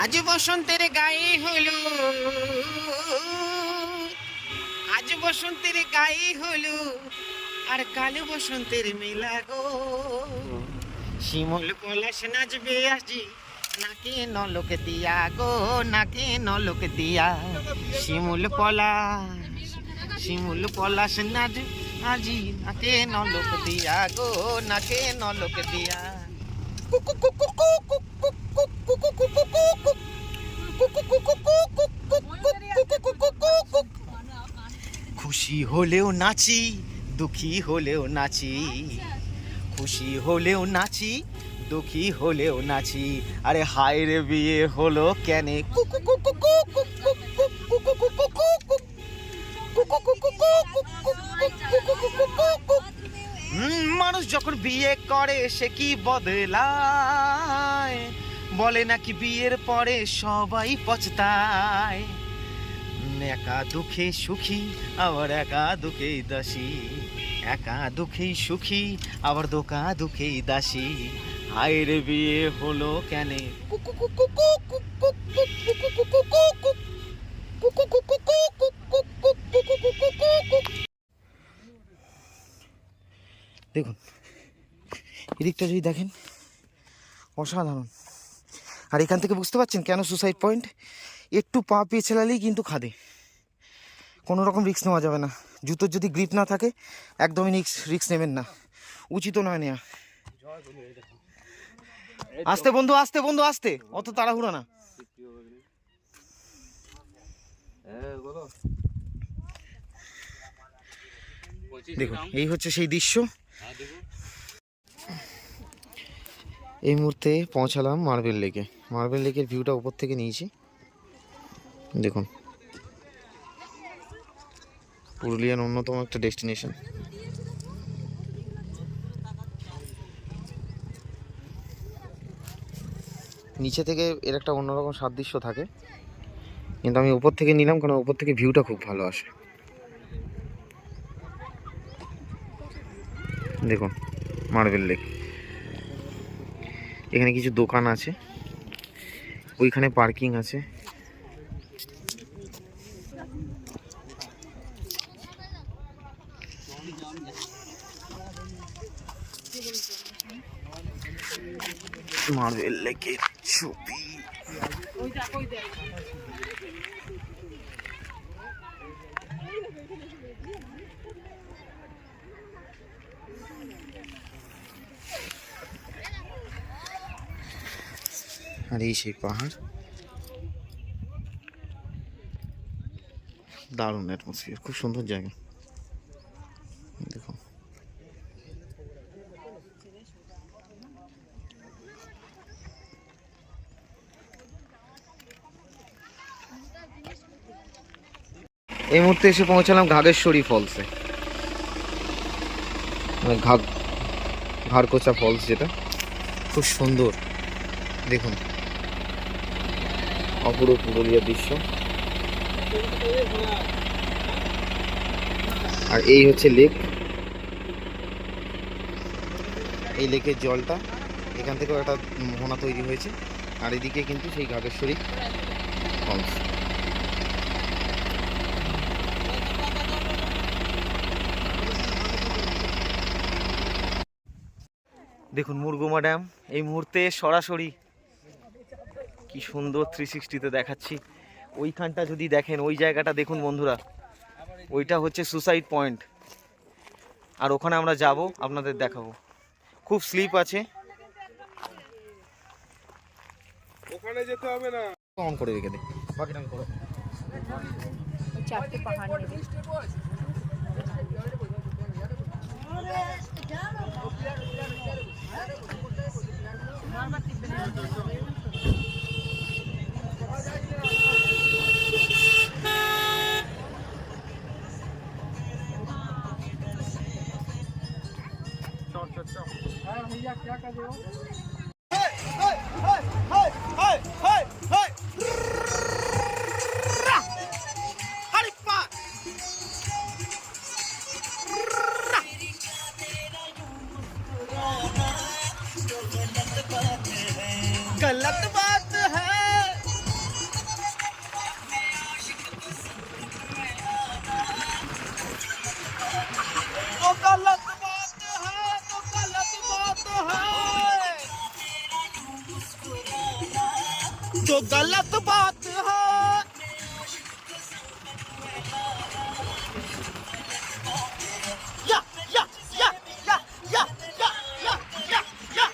আজ বসন্তের গায়ে হলো, আজ বসন্তের গায়ে হলো, আর কালো বসন্তের মেলা গো। শিমুল পলাশ নাচবে আজি, নাকে নলক দিয়া গো, নাকে নলক দিয়া। শিমুল পলাশ নাচ আজি, নাকে নলক দিয়া গো, নাকে নলক দিয়া। খুশি হলেও নাচি, দুঃখী হলেও নাচি, খুশি হলেও নাচি, দুঃখী হলেও নাচি। আরে হায় রে বিয়ে হলো কেনে, মানুষ যখন বিয়ে করে সে কি বদলায়, বলে নাকি বিয়ের পরে সবাই পছতায়। একা দুঃখে সুখী, আবার একা দুঃখেই দাসী, একা দুঃখেই সুখী, আবার দোকা দুঃখেই দাসী। হায় রে বিয়ে হলো কেনে। দেখুন এদিকটা যদি দেখেন অসাধারণ। আর এখান থেকে বুঝতে পারছেন কেন সুসাইড পয়েন্ট। একটু পা পেছালেই কিন্তু খাদে, কোনো রকম রিস্ক নেওয়া যাবে না। জুতোর যদি গ্রিপ না থাকে একদমই রিস্ক নেবেন না, উচিত নয় নেওয়া। আস্তে বন্ধু, আস্তে বন্ধু, আস্তে, অত তাড়াহুড়ো না। দেখুন এই হচ্ছে সেই দৃশ্য। এই মুহূর্তে পৌঁছালাম মার্বেল লেকে। মার্বেল লেকের ভিউটা উপর থেকে নিয়েছি, দেখুন পুরুলিয়ার অন্যতম একটা ডেস্টিনেশন। নিচে থেকে এর একটা অন্যরকম সাদৃশ্য থাকে, কিন্তু আমি উপর থেকে নিলাম কারণ উপর থেকে ভিউটা খুব ভালো আসে। দেখুন মার্বেল লেক, এখানে কিছু দোকান আছে, ওইখানে পার্কিং আছে। মার্বেল লেকের ছবি। আর এই সেই পাহাড়, দারুণ অ্যাটমসফিয়ার, খুব সুন্দর জায়গা। দেখুন এই মুহূর্তে এসে পৌঁছালাম ঘাগেশ্বরী ফলসে, মানে ঘাড়কোচা ফলস, যেটা খুব সুন্দর। দেখুন অপূর্ব পুরুলিয়ার দৃশ্য। আর এই হচ্ছে লেক, এই লেকের জলটা এখান থেকেও একটা মোহনা তৈরি হয়েছে। আর এদিকে কিন্তু সেই ঘাগেশ্বরী ফলস। দেখুন মুরগুমা ড্যাম এই মুহূর্তে সরাসরি কি সুন্দর 360-তে দেখাচ্ছি। ওইখানটা যদি দেখেন, ওই জায়গাটা দেখুন বন্ধুরা, ওইটা হচ্ছে সুসাইড পয়েন্ট। আর ওখানে আমরা যাব, আপনাদের দেখাবো। খুব স্লিপ আছে, ওখানে যেতে হবে না। অন করে রেখে দে, বাকিটা করো। চারটে পাহাড় নেবে। भैया क्या कर रहे हो? गलत बात है। जो गलत बात है या या या या या या या या या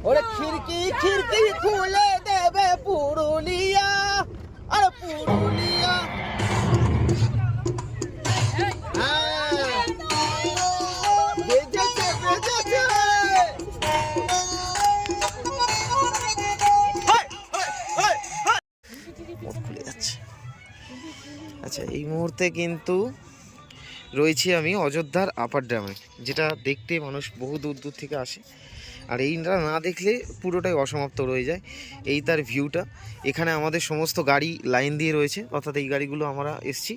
ওরে খিড়কি খিড়কি খুলে দেবে পুরুলিয়া আর পুরুলিয়া বেজেছে বেজেছে খুলে যাচ্ছে। আচ্ছা এই মুহূর্তে কিন্তু রয়েছি আমি অযোধ্যার আপার ড্যামে, যেটা দেখতে মানুষ বহু দূর দূর থেকে আসে, আর এইটা না দেখলে পুরোটাই অসমাপ্ত রয়ে যায়। এই তার ভিউটা। এখানে আমাদের সমস্ত গাড়ি লাইন দিয়ে রয়েছে, অর্থাৎ এই গাড়িগুলো আমরা এসছি।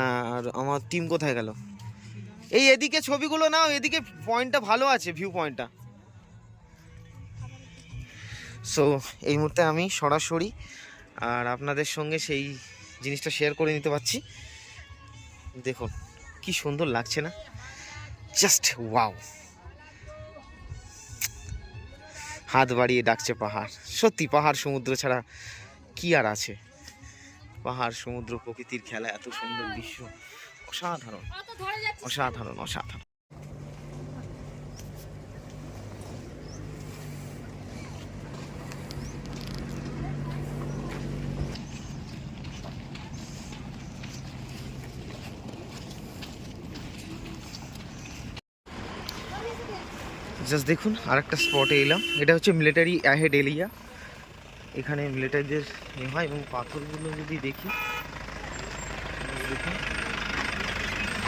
আর আমার টিম কোথায় গেল? এই এদিকে ছবিগুলো নাও, এদিকে পয়েন্টটা ভালো আছে, ভিউ পয়েন্টটা। সো এই মুহূর্তে আমি সরাসরি আর আপনাদের সঙ্গে সেই জিনিসটা শেয়ার করে নিতে পারছি। দেখুন কি সুন্দর লাগছে না? জাস্ট ওয়াও, হাত বাড়িয়ে ডাকছে পাহাড়। সত্যি পাহাড় সমুদ্র ছাড়া কি আর আছে? পাহাড় সমুদ্র প্রকৃতির খেলা, এত সুন্দর দৃশ্য, অসাধারণ অসাধারণ অসাধারণ। জাস্ট দেখুন আর একটা স্পটে এলাম। এটা হচ্ছে মিলিটারি অ্যাহেড এরিয়া। এখানে মিলিটারিদের হয়, এবং পাথরগুলো যদি দেখি, দেখুন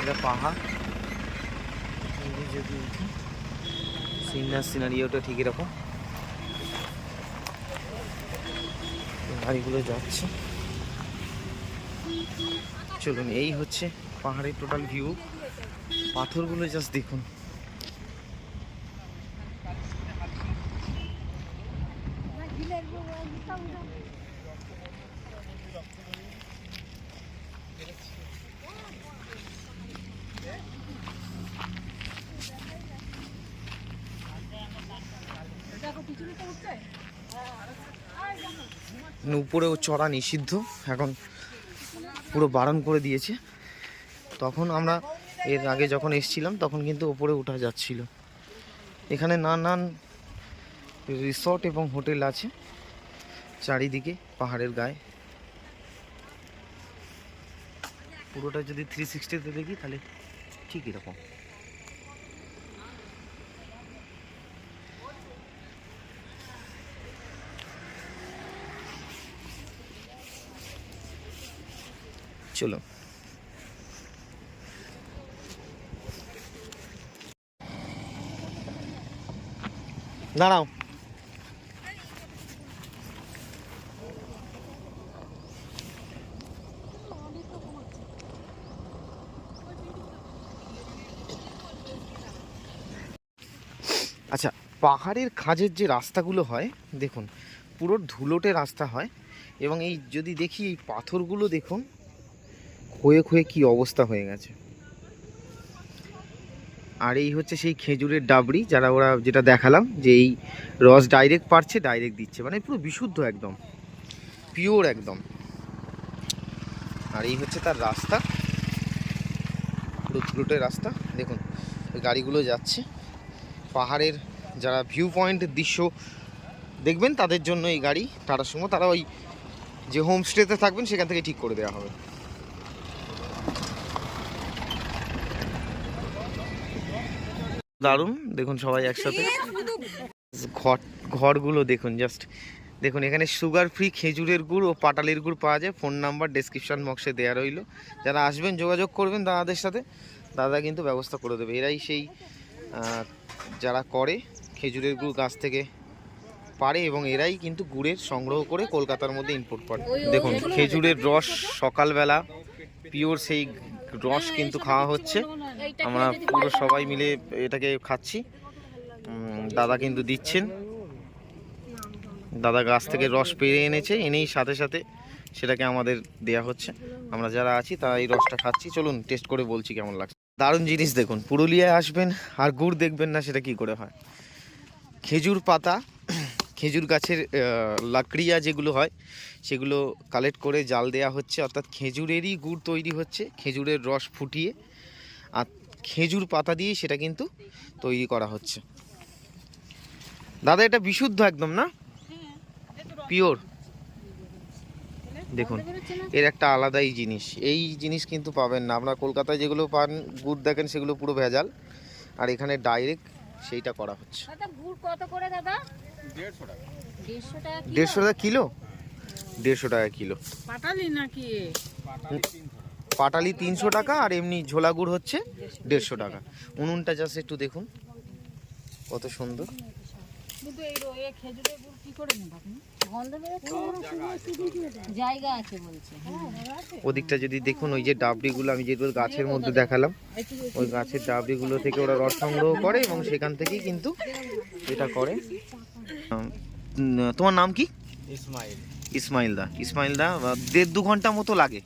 এটা পাহাড়, যদি উঠি সিনারিওটা ঠিক এরকম। গাড়িগুলো যাচ্ছে, চলুন। এই হচ্ছে পাহাড়ের টোটাল ভিউ। পাথরগুলো জাস্ট দেখুন। উপরেও চড়া নিষিদ্ধ, এখন পুরো বারণ করে দিয়েছে। তখন আমরা এর আগে যখন এসেছিলাম তখন কিন্তু উপরে ওঠা যাচ্ছিল। এখানে নানান রিসর্ট এবং হোটেল আছে চারিদিকে পাহাড়ের গায়ে। পুরোটা যদি 360-তে দেখি তাহলে ঠিক এরকম। চলো দাঁড়াও। আচ্ছা, পাহাড়ের খাঁজের যে রাস্তাগুলো হয় দেখুন, পুরো ধুলোটে রাস্তা হয়। এবং এই যদি দেখি এই পাথরগুলো দেখুন ক্ষয়ে ক্ষয়ে কি অবস্থা হয়ে গেছে। আর এই হচ্ছে সেই খেজুরের ডাবরি, যারা ওরা যেটা দেখালাম যে এই রস ডাইরেক্ট পারছে, ডাইরেক্ট দিচ্ছে, মানে পুরো বিশুদ্ধ, একদম পিওর একদম। আর এই হচ্ছে তার রাস্তা, পুরো ধুলোটের রাস্তা। দেখুন গাড়িগুলো যাচ্ছে। পাহাড়ের যারা ভিউ পয়েন্টের দৃশ্য দেখবেন তাদের জন্য এই গাড়ি টাটা সুমো, তারা ওই যে হোমস্টেতে থাকবেন সেখান থেকে ঠিক করে দেওয়া হবে। দারুণ, দেখুন সবাই একসাথে। ঘরগুলো দেখুন, জাস্ট দেখুন। এখানে সুগার ফ্রি খেজুরের গুড় ও পাটালির গুড় পাওয়া যায়। ফোন নাম্বার ডেসক্রিপশন বক্সে দেওয়া রইল, যারা আসবেন যোগাযোগ করবেন দাদাদের সাথে, দাদা কিন্তু ব্যবস্থা করে দেবে। এরাই সেই যারা করে খেজুরের গুড় গাছ থেকে পারে, এবং এরাই কিন্তু গুড়ের সংগ্রহ করে কলকাতার মধ্যে ইম্পোর্ট করে। দেখুন খেজুরের রস সকালবেলা পিওর সেই রস কিন্তু খাওয়া হচ্ছে। আমরা পুরো সবাই মিলে এটাকে খাচ্ছি। দাদা কিন্তু দিচ্ছেন, দাদা গাছ থেকে রস পেরে এনেছে, এনেই সাথে সাথে সেটাকে আমাদের দেয়া হচ্ছে। আমরা যারা আছি তারা এই রসটা খাচ্ছি। চলুন টেস্ট করে বলছি কেমন লাগছে। দারুণ জিনিস। দেখুন পুরুলিয়ায় আসবেন আর গুড় দেখবেন না, সেটা কি করে হয়। খেজুর পাতা, খেজুর গাছের লাকড়িয়া যেগুলো হয় সেগুলো কালেক্ট করে জাল দেয়া হচ্ছে, অর্থাৎ খেজুরেরই গুড় তৈরি হচ্ছে, খেজুরের রস ফুটিয়ে, আর খেজুর পাতা দিয়ে সেটা কিন্তু তৈরি করা হচ্ছে। দাদা এটা বিশুদ্ধ একদম না, পিওর। দেখুন এর একটা আলাদাই জিনিস, এই জিনিস কিন্তু পাবেন না আপনার কলকাতায় যেগুলো পান গুড় দেখেন সেগুলো পুরো ভেজাল, আর এখানে ডাইরেক্ট সেইটা করা হচ্ছে। দাদা গুড় কত করে দাদা? 150 টাকা কিলো। 150 টাকা কিলো। পাটালি নাকি? পাটালি 300 টাকা, আর এমনি ঝোলা গুড় হচ্ছে 150 টাকা। উনুনটা জাস্ট একটু দেখুন কত সুন্দর। কিন্তু এই খেজুরের গুড় কি করে নেব আপনি? গন্ধ জায়গা আছে বলছে। ওদিকটা যদি দেখুন, ওই যে ডাবড়িগুলো আমি যেগুলো গাছের মধ্যে দেখালাম, ওই গাছের ডাবড়িগুলো থেকে ওরা রস সংগ্রহ করে এবং সেখান থেকেই কিন্তু এটা করে। তোমার নাম কি? ইসমাইল। ইসমাইল দা। ইসমাইল দা 1.5-2 ঘন্টা মতো লাগে।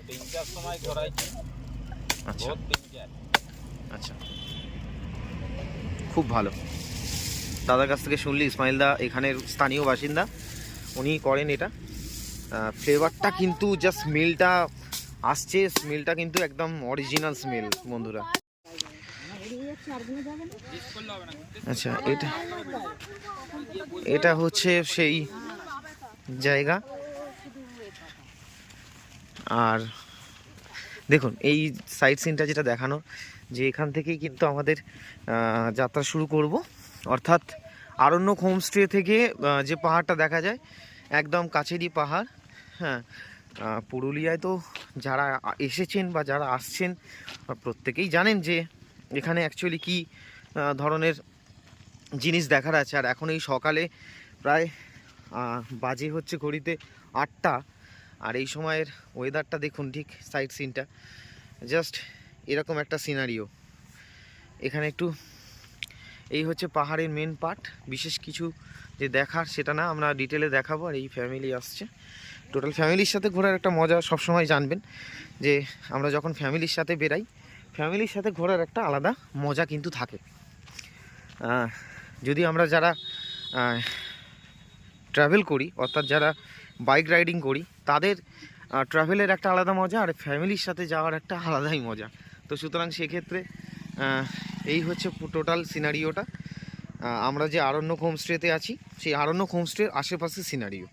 3টার সময় ধরাইছি। আচ্ছা আচ্ছা, খুব ভালো। দাদার কাছ থেকে শুনলি, ইসমাইল দা এখানের স্থানীয় বাসিন্দা, উনি করেন এটা। ফ্লেভারটা কিন্তু যা স্মেলটা আসছে, স্মেলটা কিন্তু একদম অরিজিনাল স্মেল বন্ধুরা। আচ্ছা এটা হচ্ছে সেই জায়গা। আর দেখুন এই সাইড সিনটা যেটা দেখানো, যে এখান থেকেই কিন্তু আমাদের যাত্রা শুরু করব, অর্থাৎ আরণ্যক হোমস্টে থেকে যে পাহাড়টা দেখা যায় একদম কাছেরই পাহাড়। হ্যাঁ, পুরুলিয়ায় তো যারা এসেছেন বা যারা আসছেন প্রত্যেকেই জানেন যে এখানে অ্যাকচুয়ালি কী ধরনের জিনিস দেখার আছে। আর এখন এই সকালে প্রায় বাজে হচ্ছে ঘড়িতে 8টা, আর এই সময়ের ওয়েদারটা দেখুন, ঠিক সাইড সিনটা জাস্ট এরকম একটা সিনারিও। এখানে একটু এই হচ্ছে পাহাড়ের মেন পার্ট, বিশেষ কিছু যে দেখার সেটা না, আমরা ডিটেলে দেখাবো। আর এই ফ্যামিলি আসছে, টোটাল ফ্যামিলির সাথে ঘোরার একটা মজা সবসময় জানবেন যে আমরা যখন ফ্যামিলির সাথে বেরাই, ফ্যামিলির সাথে ঘোরার একটা আলাদা মজা কিন্তু থাকে। যদি আমরা যারা ট্রাভেল করি, অর্থাৎ যারা বাইক রাইডিং করি, তাদের ট্রাভেলের একটা আলাদা মজা, আর ফ্যামিলির সাথে যাওয়ার একটা আলাদাই মজা। তো সুতরাং সেক্ষেত্রে এই হচ্ছে টোটাল সিনারিওটা। আমরা যে আরণ্যক হোমস্টেতে আছি, সেই আরণ্যক হোমস্টের আশেপাশে সিনারিও।